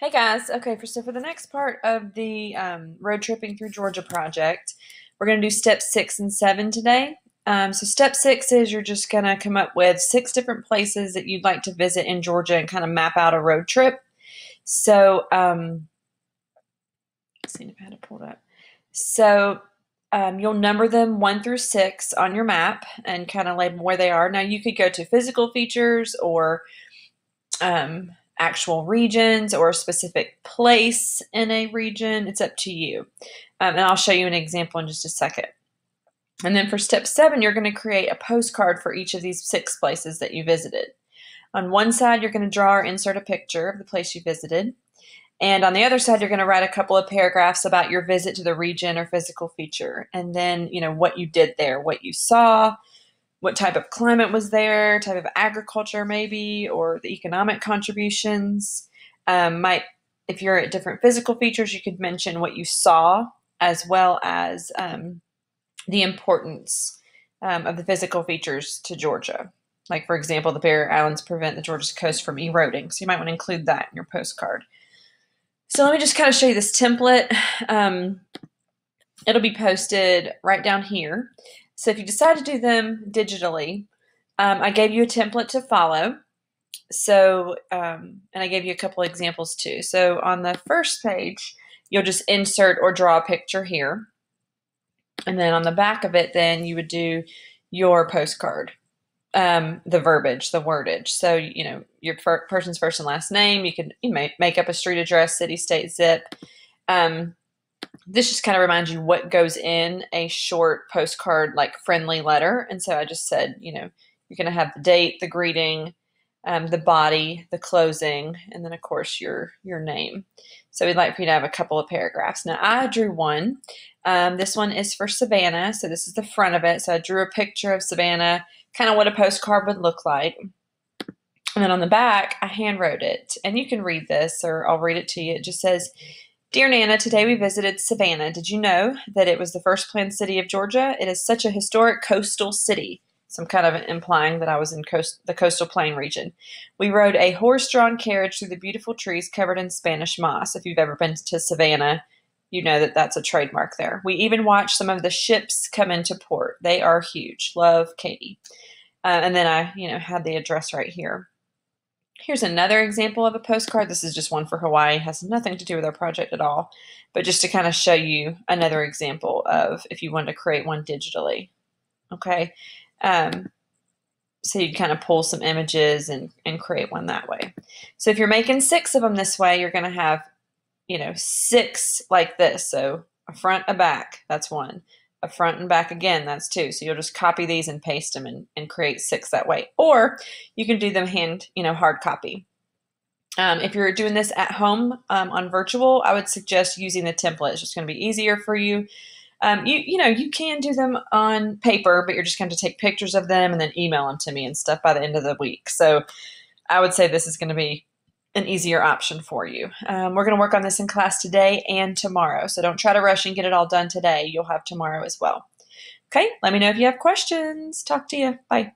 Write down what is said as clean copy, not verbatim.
Hey guys, okay, for the next part of the road tripping through Georgia project, we're going to do steps 6 and 7 today. So step 6 is you're just going to come up with 6 different places that you'd like to visit in Georgia and kind of map out a road trip. So let's see if I had it pulled up. So you'll number them 1 through 6 on your map and kind of label where they are. Now you could go to physical features or actual regions or a specific place in a region. It's up to you. And I'll show you an example in just a second. And then for step 7, you're going to create a postcard for each of these 6 places that you visited. On one side, you're going to draw or insert a picture of the place you visited. And on the other side, you're going to write a couple of paragraphs about your visit to the region or physical feature. And then, what you did there, what you saw, what type of climate was there, type of agriculture maybe, or the economic contributions. If you're at different physical features, you could mention what you saw as well as the importance of the physical features to Georgia. Like, for example, the barrier islands prevent the Georgia coast from eroding. So you might want to include that in your postcard. So let me just kind of show you this template. It'll be posted right down here. So if you decide to do them digitally, I gave you a template to follow. So, and I gave you a couple of examples too. So on the first page, you'll just insert or draw a picture here. And then on the back of it, then you would do your postcard, the verbiage, the wordage. So, your person's first and last name, you may make up a street address, city, state, zip. This just kind of reminds you what goes in a short postcard, like friendly letter. And so I just said, you're going to have the date, the greeting, the body, the closing, and then of course your name. So we'd like for you to have a couple of paragraphs. Now I drew one. This one is for Savannah. So this is the front of it. So I drew a picture of Savannah, kind of what a postcard would look like. And then on the back, I hand wrote it. And you can read this, or I'll read it to you. It just says, "Dear Nana, today we visited Savannah. Did you know that it was the first planned city of Georgia? It is such a historic coastal city." So I'm kind of implying that I was in the coastal plain region. "We rode a horse-drawn carriage through the beautiful trees covered in Spanish moss." If you've ever been to Savannah, you know that that's a trademark there. "We even watched some of the ships come into port. They are huge. Love, Katie." And then I, had the address right here. Here's another example of a postcard. This is just one for Hawaii. It has nothing to do with our project at all, but just to kind of show you another example of if you wanted to create one digitally. Okay. So you'd kind of pull some images and create one that way. So if you're making 6 of them this way, you're going to have, 6 like this. So a front, a back, that's 1. A front and back again, that's 2. So you'll just copy these and paste them and create 6 that way. Or you can do them hard copy. If you're doing this at home on virtual, I would suggest using the template. It's just going to be easier for you. You can do them on paper, but you're just going to take pictures of them and then email them to me and stuff by the end of the week. So I would say this is going to be an easier option for you. We're going to work on this in class today and tomorrow. So don't try to rush and get it all done today. You'll have tomorrow as well. Okay, let me know if you have questions. Talk to you. Bye.